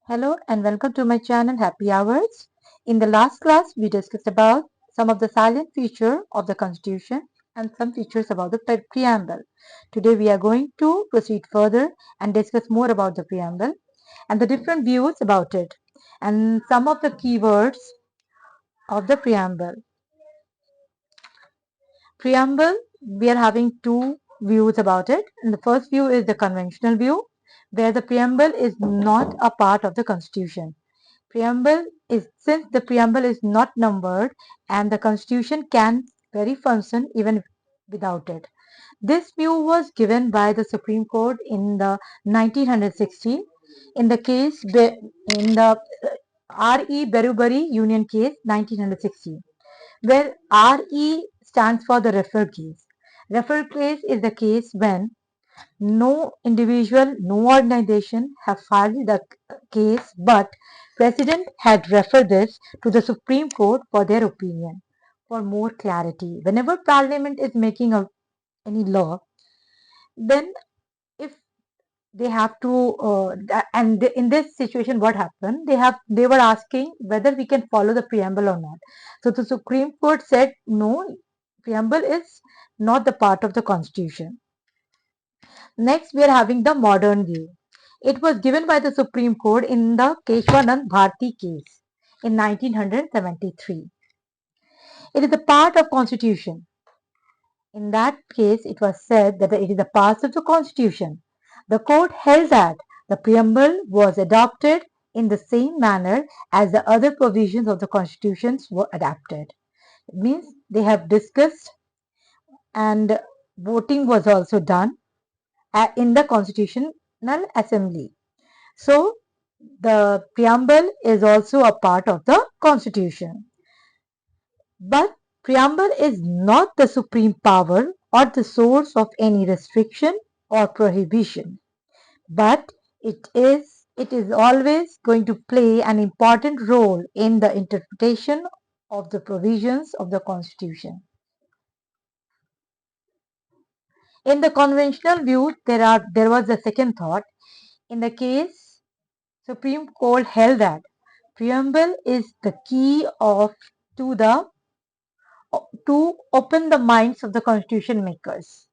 Hello and welcome to my channel Happy Hours. In the last class, we discussed about some of the salient feature of the Constitution and some features about the preamble. Today, we are going to proceed further and discuss more about the preamble and the different views about it and some of the keywords of the preamble. Preamble, we are having two views about it. And the first view is the conventional view, where the preamble is not a part of the Constitution. Preamble is since the preamble is not numbered and the constitution can very function even without it. This view was given by the Supreme Court in the 1916 in the case in the R.E. Berubari Union case 1916, where R.E. stands for the referred case. Referred case is the case when no individual, no organization have filed the case, but President had referred this to the Supreme Court for their opinion. For more clarity, whenever Parliament is making any law, then if they have to, in this situation, what happened? They were asking whether we can follow the preamble or not. So the Supreme Court said no, preamble is not the part of the Constitution. Next, we are having the modern view. It was given by the Supreme Court in the Keshwanand Bharti case in 1973. It is a part of Constitution. In that case, it was said that it is a part of the Constitution. The court held that the preamble was adopted in the same manner as the other provisions of the constitutions were adopted. It means they have discussed and voting was also done in the Constitutional Assembly. So, the preamble is also a part of the Constitution. But preamble is not the supreme power or the source of any restriction or prohibition. But it is always going to play an important role in the interpretation of the provisions of the Constitution. In the conventional view, there was a second thought. In the case, Supreme Court held that preamble is the key of to the to open the minds of the constitution makers,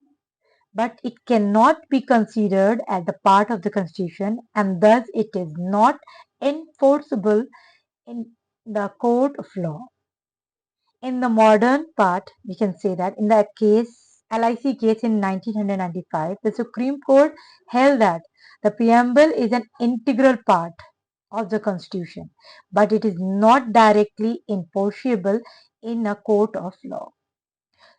but it cannot be considered as a part of the constitution and thus it is not enforceable in the court of law. In the modern part, we can say that in the case LIC case in 1995, the Supreme Court held that the preamble is an integral part of the Constitution, but it is not directly enforceable in a court of law.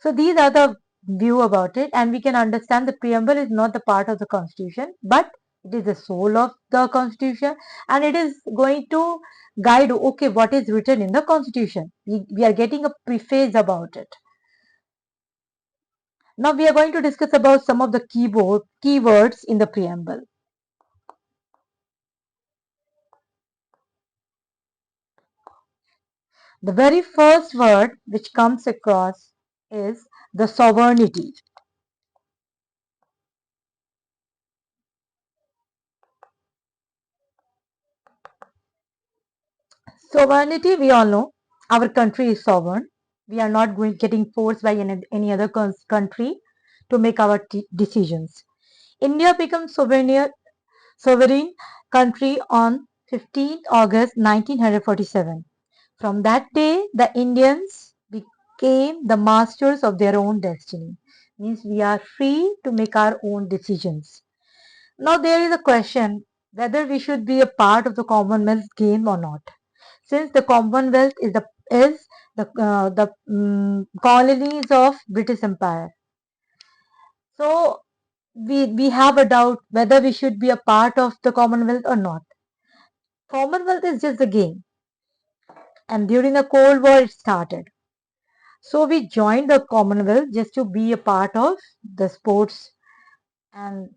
So these are the view about it, and we can understand the preamble is not the part of the Constitution, but it is the soul of the Constitution, and it is going to guide okay what is written in the Constitution. We are getting a preface about it. Now we are going to discuss about some of the keywords in the preamble. The very first word which comes across is the sovereignty. Sovereignty, we all know, our country is sovereign. We are not getting forced by any other country to make our decisions. India becomes sovereign country on 15th August 1947. From that day, the Indians became the masters of their own destiny. Means we are free to make our own decisions. Now there is a question whether we should be a part of the Commonwealth game or not. Since the Commonwealth is the colonies of British Empire, so we have a doubt whether we should be a part of the Commonwealth or not. Commonwealth is just a game, and during the Cold War it started. So we joined the Commonwealth just to be a part of the sports, and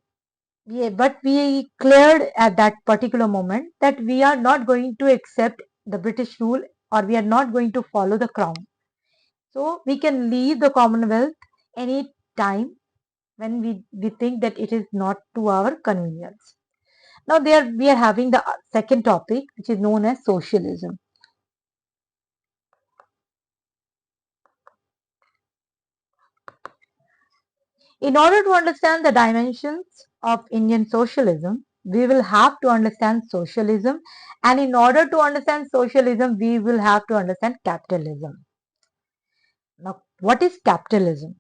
but we cleared at that particular moment that we are not going to accept the British rule or we are not going to follow the crown. So we can leave the Commonwealth any time when we think that it is not to our convenience. Now there we are having the second topic, which is known as socialism. In order to understand the dimensions of Indian socialism, we will have to understand socialism, and in order to understand socialism, we will have to understand capitalism. Now, what is capitalism?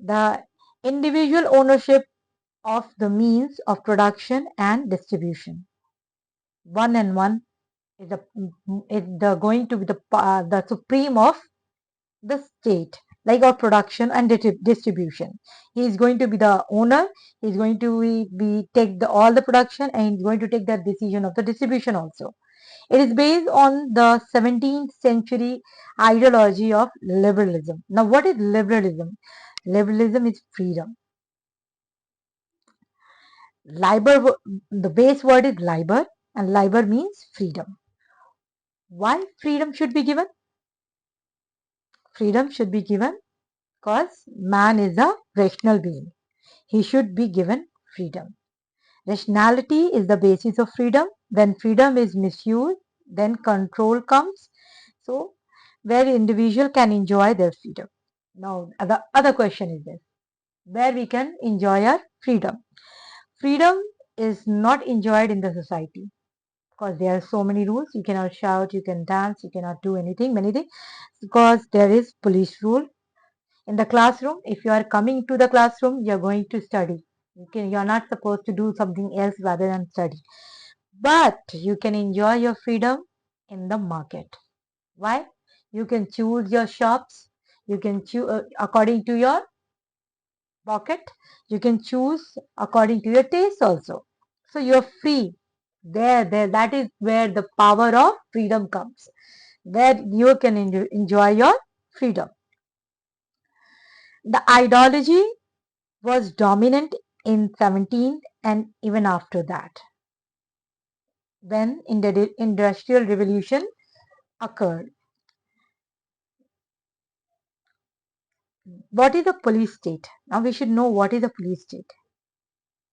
The individual ownership of the means of production and distribution. One and one is going to be the supreme of the state, like of production and distribution. He is going to be the owner. He is going to take all the production, and he's going to take the decision of the distribution also. It is based on the 17th century ideology of liberalism. Now, what is liberalism? Liberalism is freedom. The base word is liber, and liber means freedom. Why freedom should be given? Freedom should be given because man is a rational being. He should be given freedom. Rationality is the basis of freedom. When freedom is misused, then control comes. So, where individual can enjoy their freedom. Now, the other question is this: where we can enjoy our freedom? Freedom is not enjoyed in the society because there are so many rules. You cannot shout, you can dance, you cannot do anything, many things, because there is police rule. In the classroom, if you are coming to the classroom, you're going to study. You're not supposed to do something else rather than study. But you can enjoy your freedom in the market. Why? You can choose your shops. You can choose according to your pocket. You can choose according to your taste also. So you're free. That is where the power of freedom comes, where you can enjoy your freedom. The ideology was dominant in 17th and even after that, when the industrial revolution occurred. What is a police state? Now we should know what is a police state.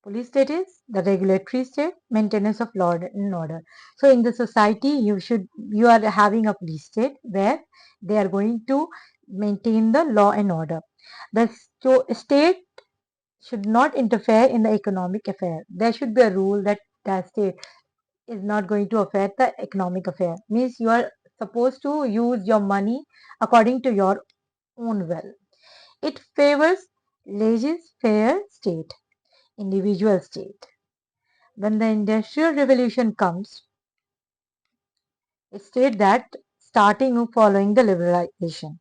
Police state is the regulatory state, maintenance of law and order. So in the society, you are having a police state where they are going to maintain the law and order. The state should not interfere in the economic affair. There should be a rule that the state is not going to affect the economic affair. Means you are supposed to use your money according to your own will. It favors laissez-faire state, individual state. When the Industrial Revolution comes, it states that starting following the liberalization.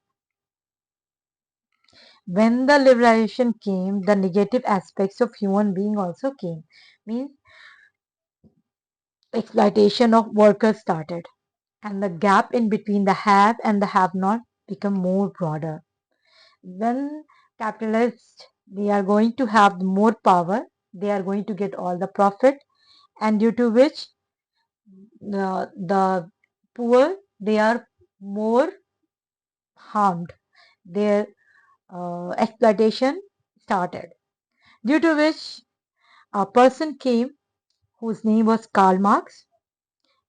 When the liberalization came, the negative aspects of human being also came. Means exploitation of workers started, and the gap in between the have and the have not become more broader. When capitalists, they are going to have more power, they are going to get all the profit, and due to which the poor, they are more harmed. Their exploitation started, due to which a person came whose name was Karl Marx,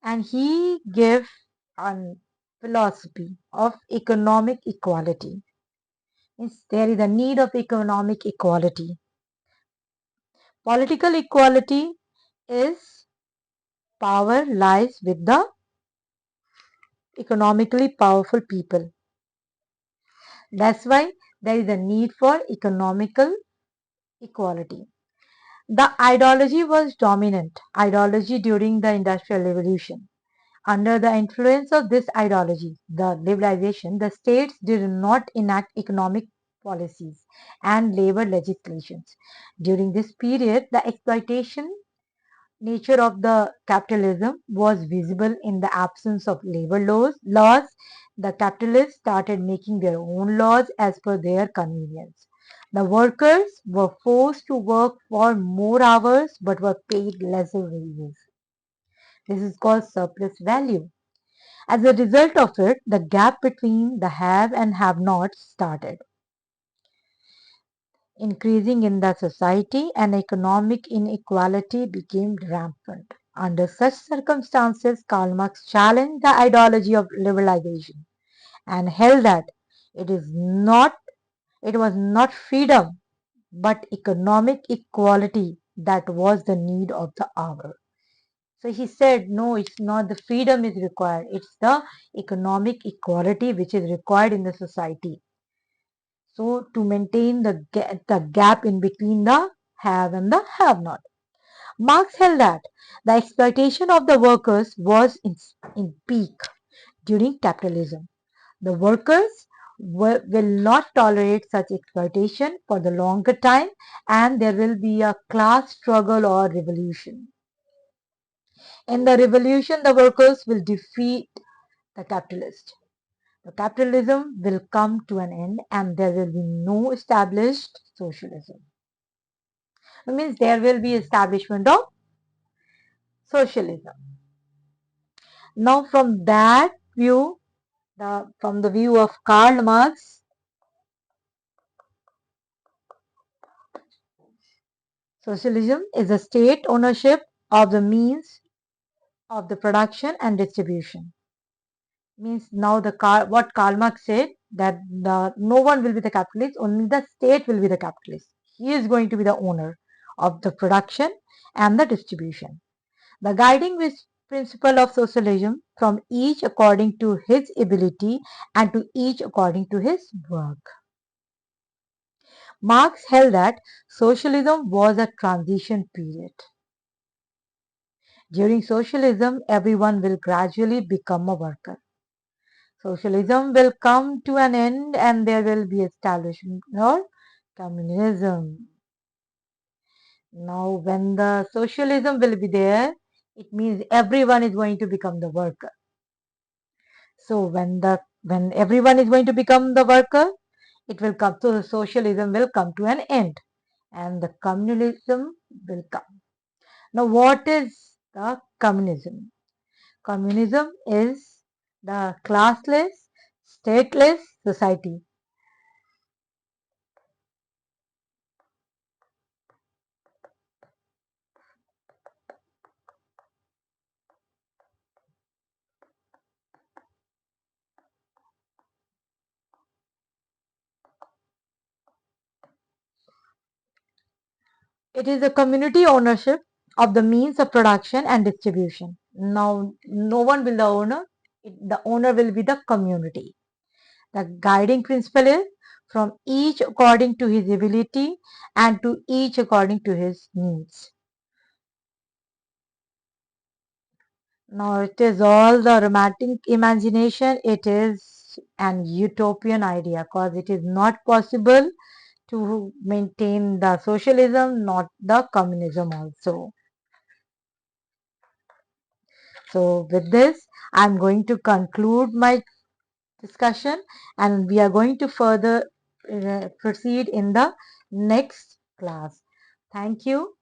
and he gave a philosophy of economic equality. Means there is a need of economic equality. Political equality is power lies with the economically powerful people. That's why there is a need for economical equality. The ideology was dominant ideology during the Industrial Revolution. Under the influence of this ideology, the liberalization, the states did not enact economic policies and labor legislations. During this period, the exploitation nature of the capitalism was visible in the absence of labor laws. The capitalists started making their own laws as per their convenience. The workers were forced to work for more hours but were paid lesser wages. This is called surplus value. As a result of it, the gap between the have and have nots started. increasing in the society, and economic inequality became rampant. Under such circumstances, Karl Marx challenged the ideology of liberalization and held that it is not it was not freedom but economic equality that was the need of the hour. So he said, no, it's not the freedom is required, it's the economic equality which is required in the society. So to maintain the gap in between the have and the have not. Marx held that the exploitation of the workers was in peak during capitalism. The workers will not tolerate such exploitation for the longer time, and there will be a class struggle or revolution. In the revolution, the workers will defeat the capitalists. The capitalism will come to an end and there will be no established socialism. It means there will be establishment of socialism. Now from that view, from the view of Karl Marx, socialism is a state ownership of the means of the production and distribution. Means now what Karl Marx said that no one will be the capitalist, only the state will be the capitalist. He is going to be the owner of the production and the distribution. The guiding principle of socialism from each according to his ability and to each according to his work. Marx held that socialism was a transition period. During socialism, everyone will gradually become a worker. Socialism will come to an end and there will be establishment or communism. Now, when the socialism will be there, it means everyone is going to become the worker. So when everyone is going to become the worker, it will come. So the socialism will come to an end, and the communism will come. Now, what is the communism? Communism is the classless, stateless society. It is a community ownership of the means of production and distribution. Now, no one will the owner. The owner will be the community. The guiding principle is from each according to his ability and to each according to his needs. Now, it is all the romantic imagination. It is an utopian idea because it is not possible to maintain the socialism, not the communism also. So, with this, I'm going to conclude my discussion and we are going to further proceed in the next class. Thank you.